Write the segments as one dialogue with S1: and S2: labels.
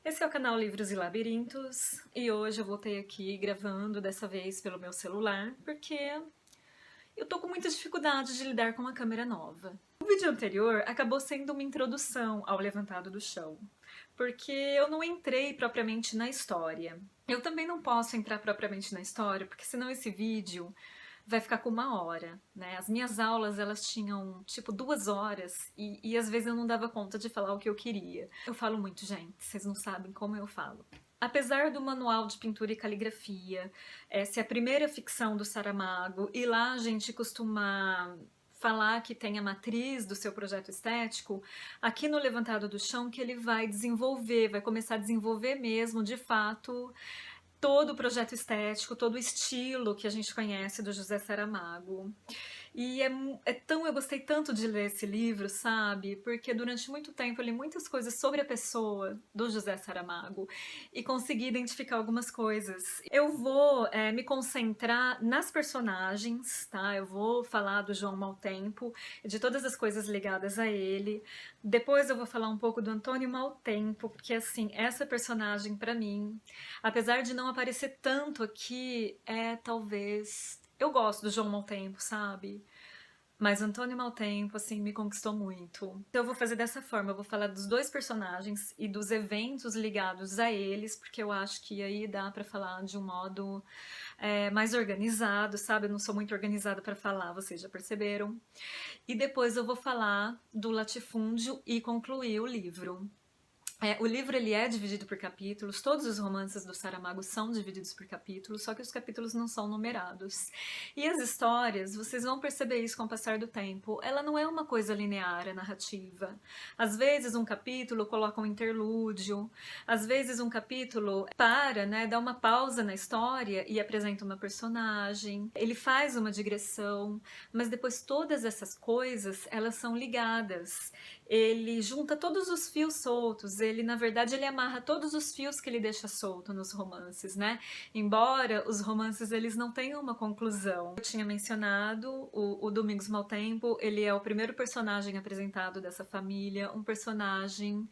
S1: Esse é o canal Livros e Labirintos, e hoje eu voltei aqui gravando, dessa vez pelo meu celular, porque eu tô com muita dificuldade de lidar com uma câmera nova. O vídeo anterior acabou sendo uma introdução ao Levantado do Chão, porque eu não entrei propriamente na história. Eu também não posso entrar propriamente na história, porque senão esse vídeo vai ficar com 1 hora, né? As minhas aulas, elas tinham, tipo, 2 horas e às vezes eu não dava conta de falar o que eu queria. Eu falo muito, gente, vocês não sabem como eu falo. Apesar do manual de pintura e caligrafia ser a primeira ficção do Saramago, e lá a gente costuma falar que tem a matriz do seu projeto estético, aqui no Levantado do Chão que ele vai desenvolver, vai começar a desenvolver mesmo, de fato, todo o projeto estético, todo o estilo que a gente conhece do José Saramago. E eu gostei tanto de ler esse livro, sabe? Porque durante muito tempo eu li muitas coisas sobre a pessoa do José Saramago e consegui identificar algumas coisas. Eu vou me concentrar nas personagens, tá? Eu vou falar do João Maltempo, de todas as coisas ligadas a ele. Depois eu vou falar um pouco do Antônio Maltempo, porque assim, essa personagem pra mim, apesar de não aparecer tanto aqui, talvez... Eu gosto do João Maltempo, sabe? Mas Antônio Maltempo, assim, me conquistou muito. Então eu vou fazer dessa forma, eu vou falar dos dois personagens e dos eventos ligados a eles, porque eu acho que aí dá pra falar de um modo mais organizado, sabe? Eu não sou muito organizada pra falar, vocês já perceberam. E depois eu vou falar do latifúndio e concluir o livro. O livro ele é dividido por capítulos, todos os romances do Saramago são divididos por capítulos, só que os capítulos não são numerados. E as histórias, vocês vão perceber isso com o passar do tempo, ela não é uma coisa linear, a narrativa. Às vezes um capítulo coloca um interlúdio, às vezes um capítulo para, né, dá uma pausa na história e apresenta uma personagem, ele faz uma digressão, mas depois todas essas coisas, elas são ligadas. Ele junta todos os fios soltos, na verdade, ele amarra todos os fios que ele deixa solto nos romances, né? Embora os romances, eles não tenham uma conclusão. Eu tinha mencionado o Domingos Maltempo, ele é o primeiro personagem apresentado dessa família, um personagem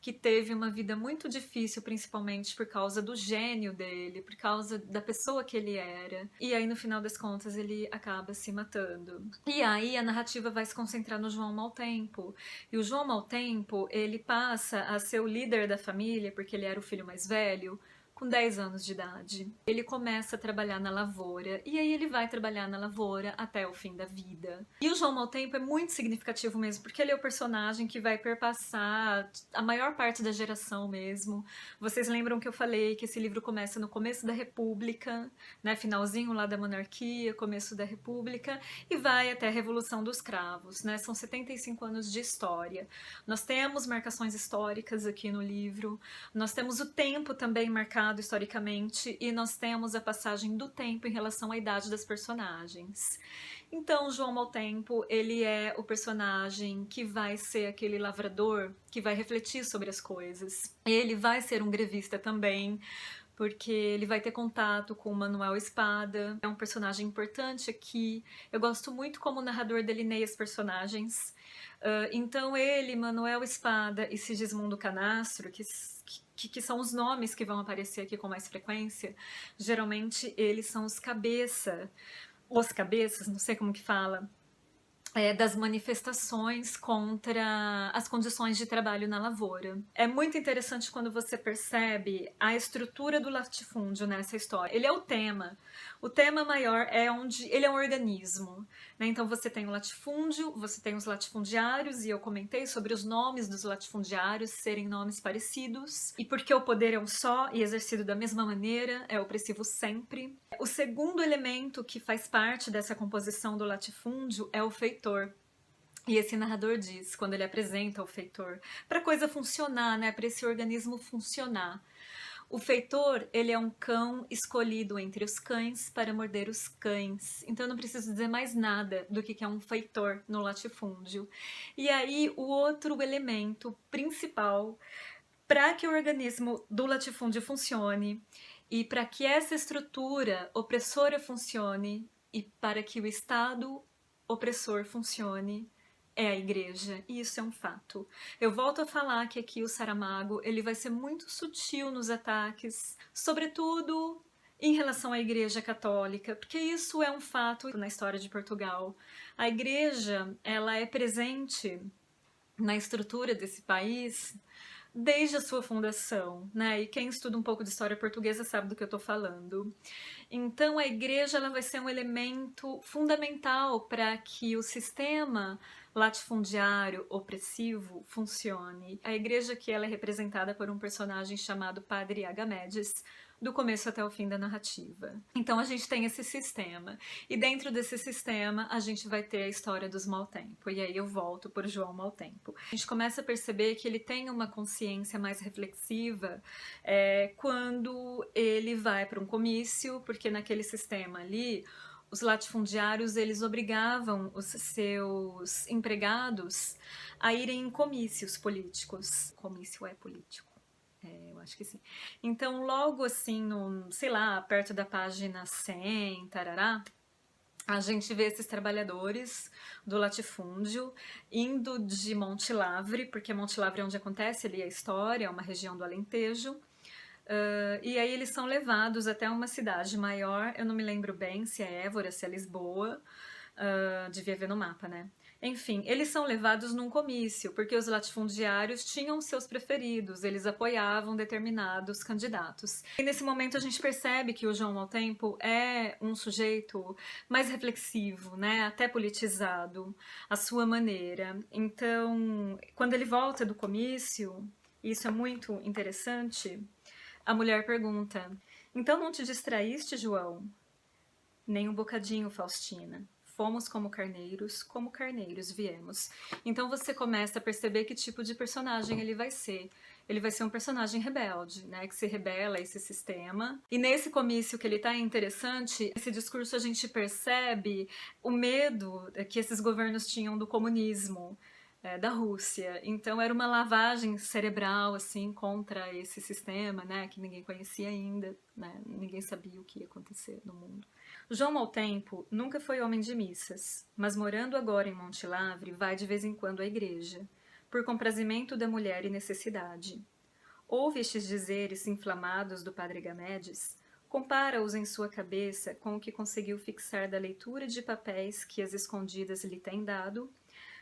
S1: que teve uma vida muito difícil, principalmente por causa do gênio dele, por causa da pessoa que ele era. E aí, no final das contas, ele acaba se matando. E aí, a narrativa vai se concentrar no João Maltempo. E o João Maltempo, ele passa a ser o líder da família, porque ele era o filho mais velho, com 10 anos de idade. Ele começa a trabalhar na lavoura, e aí ele vai trabalhar na lavoura até o fim da vida. E o João Maltempo é muito significativo mesmo, porque ele é o personagem que vai perpassar a maior parte da geração mesmo. Vocês lembram que eu falei que esse livro começa no começo da República, né, finalzinho lá da monarquia, começo da República, e vai até a Revolução dos Cravos, né? São 75 anos de história. Nós temos marcações históricas aqui no livro, nós temos o tempo também marcado historicamente e nós temos a passagem do tempo em relação à idade das personagens. Então, João Maltempo, ele é o personagem que vai ser aquele lavrador que vai refletir sobre as coisas. Ele vai ser um grevista também, porque ele vai ter contato com o Manuel Espada. É um personagem importante aqui. Eu gosto muito como o narrador delineia os personagens. Então ele, Manuel Espada e Sigismundo Canastro, que são os nomes que vão aparecer aqui com mais frequência, geralmente eles são os cabeças, não sei como que fala, das manifestações contra as condições de trabalho na lavoura. É muito interessante quando você percebe a estrutura do latifúndio nessa história. Ele é o tema. O tema maior é onde ele é um organismo, né? Então você tem o latifúndio, você tem os latifundiários, e eu comentei sobre os nomes dos latifundiários serem nomes parecidos, e porque o poder é um só e exercido da mesma maneira, é opressivo sempre. O segundo elemento que faz parte dessa composição do latifúndio é o feitor. E esse narrador diz, quando ele apresenta o feitor, para a coisa funcionar, né, para esse organismo funcionar. O feitor, ele é um cão escolhido entre os cães para morder os cães. Então eu não preciso dizer mais nada do que é um feitor no latifúndio. E aí o outro elemento principal para que o organismo do latifúndio funcione e para que essa estrutura opressora funcione e para que o Estado opressor funcione, é a igreja, e isso é um fato. Eu volto a falar que aqui o Saramago ele vai ser muito sutil nos ataques, sobretudo em relação à Igreja Católica, porque isso é um fato na história de Portugal. A Igreja ela é presente na estrutura desse país desde a sua fundação, né? E quem estuda um pouco de história portuguesa sabe do que eu estou falando. Então a igreja ela vai ser um elemento fundamental para que o sistema latifundiário opressivo funcione. A igreja que ela é representada por um personagem chamado Padre Agamedes, do começo até o fim da narrativa. Então a gente tem esse sistema, e dentro desse sistema a gente vai ter a história dos Maltempo, e aí eu volto por João Maltempo. A gente começa a perceber que ele tem uma consciência mais reflexiva quando ele vai para um comício, porque naquele sistema ali os latifundiários eles obrigavam os seus empregados a irem em comícios políticos. Comício é político. Eu acho que sim. Então, logo assim, no, sei lá, perto da página 100, tarará, a gente vê esses trabalhadores do latifúndio indo de Monte Lavre, porque Monte Lavre é onde acontece ali a história, é uma região do Alentejo, e aí eles são levados até uma cidade maior, eu não me lembro bem se é Évora, se é Lisboa, devia ver no mapa, né? Enfim, eles são levados num comício, porque os latifundiários tinham seus preferidos, eles apoiavam determinados candidatos. E nesse momento a gente percebe que o João Maltempo é um sujeito mais reflexivo, né? Até politizado, à sua maneira. Então, quando ele volta do comício, e isso é muito interessante, a mulher pergunta: então não te distraíste, João? Nem um bocadinho, Faustina. Fomos como carneiros viemos. Então você começa a perceber que tipo de personagem ele vai ser. Ele vai ser um personagem rebelde, né, que se rebela a esse sistema. E nesse comício que ele tá é interessante, esse discurso a gente percebe o medo que esses governos tinham do comunismo, da Rússia. Então era uma lavagem cerebral assim contra esse sistema, né, que ninguém conhecia ainda, né, ninguém sabia o que ia acontecer no mundo. João Maltempo nunca foi homem de missas, mas morando agora em Monte Lavre, vai de vez em quando à igreja, por comprazimento da mulher e necessidade. Ouve estes dizeres inflamados do padre Gamedes, compara-os em sua cabeça com o que conseguiu fixar da leitura de papéis que as escondidas lhe têm dado,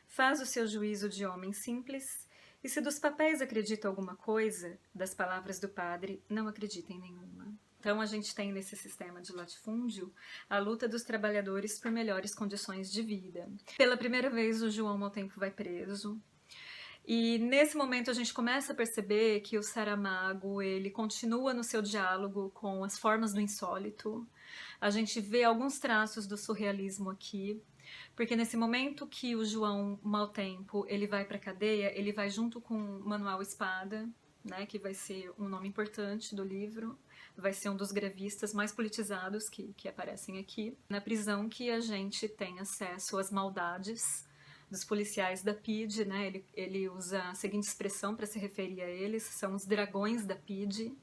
S1: faz o seu juízo de homem simples, e se dos papéis acredita alguma coisa, das palavras do padre não acredita em nenhuma. Então a gente tem nesse sistema de latifúndio a luta dos trabalhadores por melhores condições de vida. Pela primeira vez o João Maltempo vai preso, e nesse momento a gente começa a perceber que o Saramago ele continua no seu diálogo com as formas do insólito. A gente vê alguns traços do surrealismo aqui, porque nesse momento que o João Maltempo ele vai para a cadeia, ele vai junto com Manuel Espada, né, que vai ser um nome importante do livro, vai ser um dos grevistas mais politizados que aparecem aqui. Na prisão que a gente tem acesso às maldades dos policiais da PIDE, né, ele usa a seguinte expressão para se referir a eles, são os dragões da PIDE.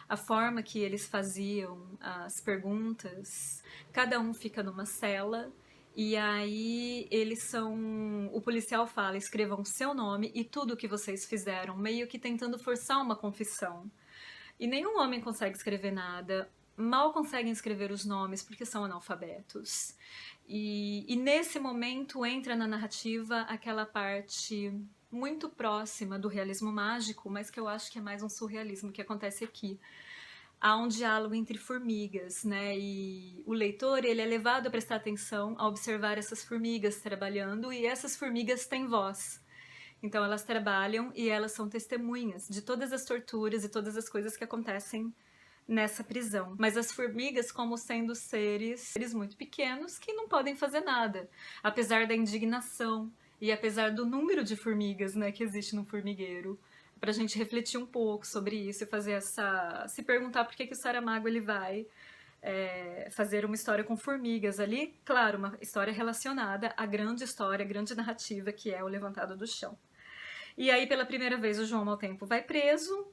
S1: A forma que eles faziam as perguntas, cada um fica numa cela, e aí eles são... O policial fala, escrevam seu nome e tudo o que vocês fizeram, meio que tentando forçar uma confissão. E nenhum homem consegue escrever nada, mal conseguem escrever os nomes porque são analfabetos. E nesse momento entra na narrativa aquela parte muito próxima do realismo mágico, mas que eu acho que é mais um surrealismo que acontece aqui. Há um diálogo entre formigas, né? E o leitor ele é levado a prestar atenção a observar essas formigas trabalhando, e essas formigas têm voz. Então elas trabalham e elas são testemunhas de todas as torturas e todas as coisas que acontecem nessa prisão. Mas as formigas como sendo seres muito pequenos que não podem fazer nada, apesar da indignação e apesar do número de formigas, né, que existe no formigueiro. Pra gente refletir um pouco sobre isso e fazer se perguntar por que o Saramago ele vai fazer uma história com formigas ali, claro, uma história relacionada à grande história, à grande narrativa que é o Levantado do Chão. E aí, pela primeira vez, o João Maltempo vai preso,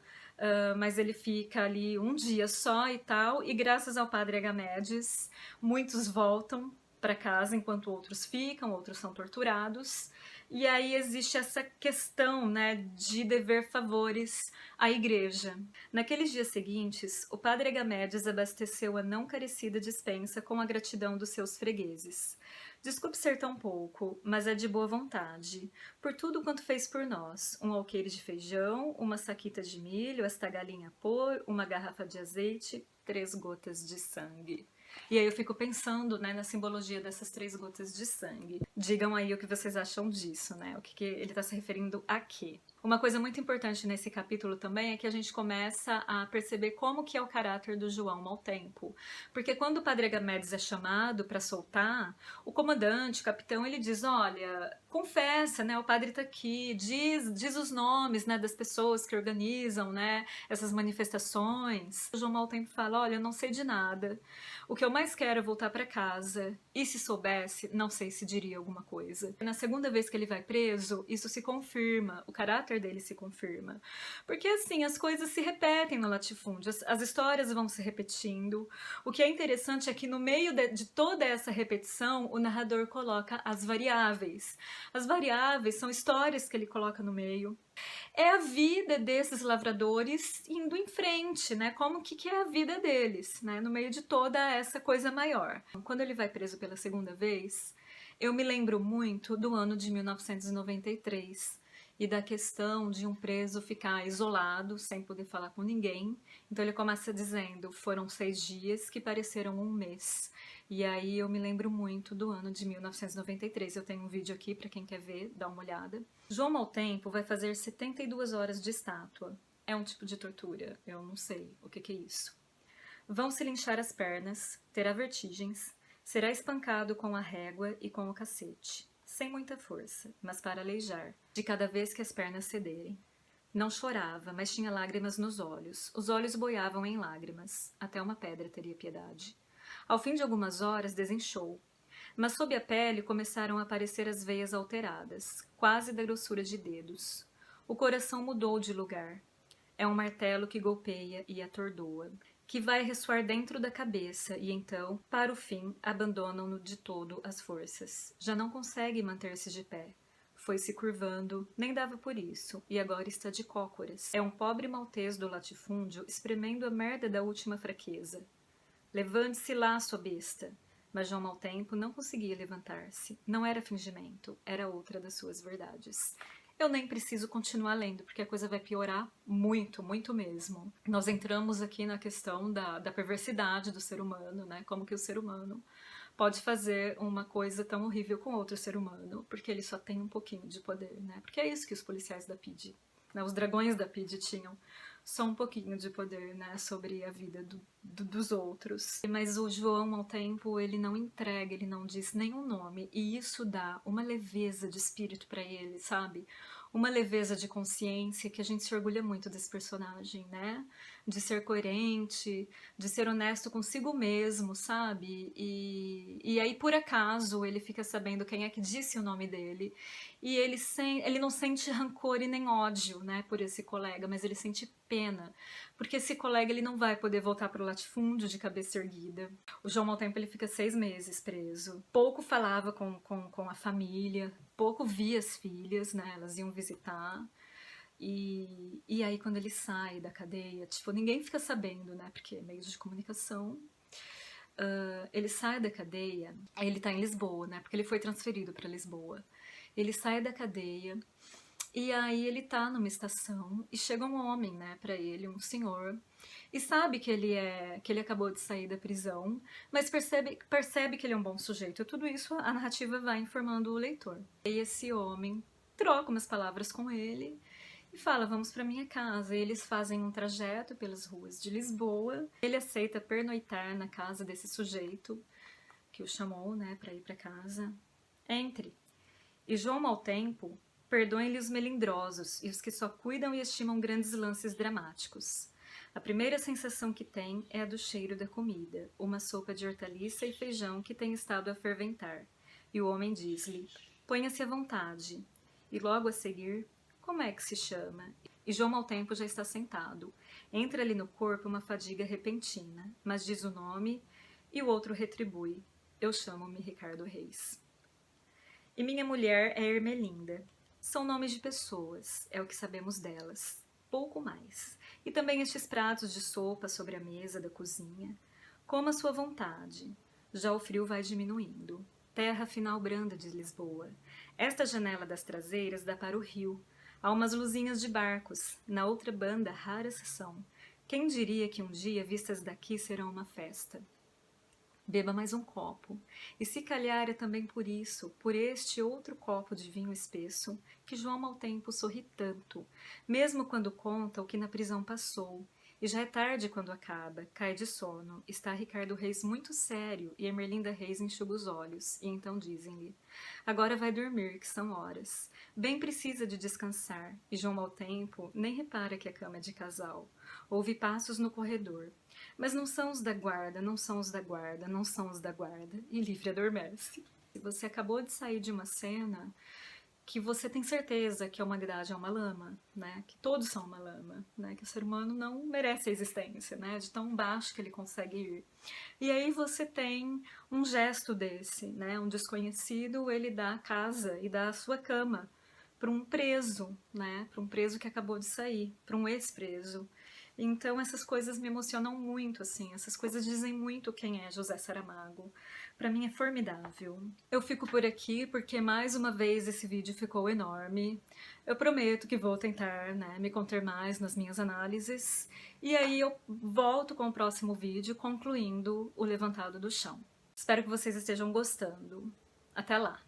S1: mas ele fica ali um dia só e tal, e graças ao padre Agamedes, muitos voltam para casa enquanto outros ficam, outros são torturados, E aí existe essa questão, né, de dever favores à igreja. Naqueles dias seguintes, o padre Agamedes abasteceu a não carecida despensa com a gratidão dos seus fregueses. Desculpe ser tão pouco, mas é de boa vontade, por tudo quanto fez por nós. Um alqueire de feijão, uma saquita de milho, esta galinha por, uma garrafa de azeite, 3 gotas de sangue. E aí eu fico pensando, né, na simbologia dessas 3 gotas de sangue. Digam aí o que vocês acham disso, né? O que ele está se referindo a quê? Uma coisa muito importante nesse capítulo também é que a gente começa a perceber como que é o caráter do João mau tempo. Porque quando o padre Agamedes é chamado para soltar, o comandante, o capitão, ele diz, olha, confessa, né, o padre tá aqui, diz os nomes, né, das pessoas que organizam, né, essas manifestações. O João mau tempo fala, olha, eu não sei de nada. O que eu mais quero é voltar para casa. E se soubesse, não sei se diria alguma coisa. Na segunda vez que ele vai preso, isso se confirma, o caráter dele se confirma. Porque assim, as coisas se repetem no latifúndio, as histórias vão se repetindo. O que é interessante é que no meio de toda essa repetição, o narrador coloca as variáveis. As variáveis são histórias que ele coloca no meio. É a vida desses lavradores indo em frente, né? Como que é a vida deles, né? No meio de toda essa coisa maior. Quando ele vai preso pela segunda vez, eu me lembro muito do ano de 1993 e da questão de um preso ficar isolado, sem poder falar com ninguém. Então ele começa dizendo, foram 6 dias que pareceram um mês. E aí eu me lembro muito do ano de 1993. Eu tenho um vídeo aqui para quem quer ver, dá uma olhada. João mau tempo vai fazer 72 horas de estátua. É um tipo de tortura, eu não sei o que é isso. Vão se linchar as pernas, terá vertigens, será espancado com a régua e com o cacete, sem muita força, mas para aleijar, de cada vez que as pernas cederem. Não chorava, mas tinha lágrimas nos olhos. Os olhos boiavam em lágrimas. Até uma pedra teria piedade. Ao fim de algumas horas, desinchou. Mas sob a pele começaram a aparecer as veias alteradas, quase da grossura de dedos. O coração mudou de lugar. É um martelo que golpeia e atordoa, que vai ressoar dentro da cabeça e então, para o fim, abandonam-no de todo as forças. Já não consegue manter-se de pé. Foi se curvando, nem dava por isso, e agora está de cócoras. É um pobre maltês do latifúndio espremendo a merda da última fraqueza. Levante-se lá, sua besta. Mas João mau tempo não conseguia levantar-se. Não era fingimento, era outra das suas verdades. Eu nem preciso continuar lendo, porque a coisa vai piorar muito, muito mesmo. Nós entramos aqui na questão da perversidade do ser humano, né? Como que o ser humano pode fazer uma coisa tão horrível com outro ser humano, porque ele só tem um pouquinho de poder, né? Porque é isso que os policiais da PIDE, né? Os dragões da PIDE tinham só um pouquinho de poder, né, sobre a vida dos outros. Mas o João, ao tempo, ele não entrega, ele não diz nenhum nome, e isso dá uma leveza de espírito para ele, sabe? Uma leveza de consciência que a gente se orgulha muito desse personagem, né? De ser coerente, de ser honesto consigo mesmo, sabe? E aí, por acaso, ele fica sabendo quem é que disse o nome dele, e ele não sente rancor e nem ódio, né, por esse colega, mas ele sente pena, porque esse colega ele não vai poder voltar para o latifúndio de cabeça erguida. O João mau tempo ele fica 6 meses preso. Pouco falava com a família, pouco via as filhas, né, elas iam visitar. E aí quando ele sai da cadeia, tipo, ninguém fica sabendo, né, porque é meios de comunicação. Ele sai da cadeia, aí ele tá em Lisboa, né, porque ele foi transferido para Lisboa. Ele sai da cadeia e aí ele tá numa estação e chega um homem, né, pra ele, um senhor, e sabe que ele acabou de sair da prisão, mas percebe que ele é um bom sujeito. E tudo isso a narrativa vai informando o leitor. E esse homem troca umas palavras com ele e fala, vamos pra minha casa. E eles fazem um trajeto pelas ruas de Lisboa. Ele aceita pernoitar na casa desse sujeito que o chamou, né, pra ir pra casa. Entre. E João mau tempo, perdoem-lhe os melindrosos e os que só cuidam e estimam grandes lances dramáticos. A primeira sensação que tem é a do cheiro da comida, uma sopa de hortaliça e feijão que tem estado a ferventar. E o homem diz-lhe, ponha-se à vontade. E logo a seguir, como é que se chama? E João mau tempo já está sentado. Entra-lhe no corpo uma fadiga repentina, mas diz o nome e o outro retribui. Eu chamo-me Ricardo Reis. E minha mulher é Ermelinda. São nomes de pessoas, é o que sabemos delas. Pouco mais. E também estes pratos de sopa sobre a mesa da cozinha. Coma à sua vontade. Já o frio vai diminuindo. Terra final branda de Lisboa. Esta janela das traseiras dá para o rio. Há umas luzinhas de barcos. Na outra banda, raras são. Quem diria que um dia vistas daqui serão uma festa? Beba mais um copo, e se calhar é também por isso, por este outro copo de vinho espesso, que João mau tempo sorri tanto, mesmo quando conta o que na prisão passou, e já é tarde quando acaba, cai de sono, está Ricardo Reis muito sério, e Ermelinda Reis enxuga os olhos, e então dizem-lhe, agora vai dormir, que são horas, bem precisa de descansar, e João mau tempo nem repara que a cama é de casal, ouve passos no corredor, mas não são os da guarda, não são os da guarda, não são os da guarda, e livre adormece. Se você acabou de sair de uma cena que você tem certeza que a humanidade é uma lama, né? Que todos são uma lama, né? Que o ser humano não merece a existência, né? De tão baixo que ele consegue ir. E aí você tem um gesto desse, né? Um desconhecido, ele dá a casa e dá a sua cama para um preso, né? Para um preso que acabou de sair, para um ex-preso. Então essas coisas me emocionam muito, assim, essas coisas dizem muito quem é José Saramago. Pra mim é formidável. Eu fico por aqui porque mais uma vez esse vídeo ficou enorme. Eu prometo que vou tentar, né, me conter mais nas minhas análises. E aí eu volto com o próximo vídeo concluindo o Levantado do Chão. Espero que vocês estejam gostando. Até lá!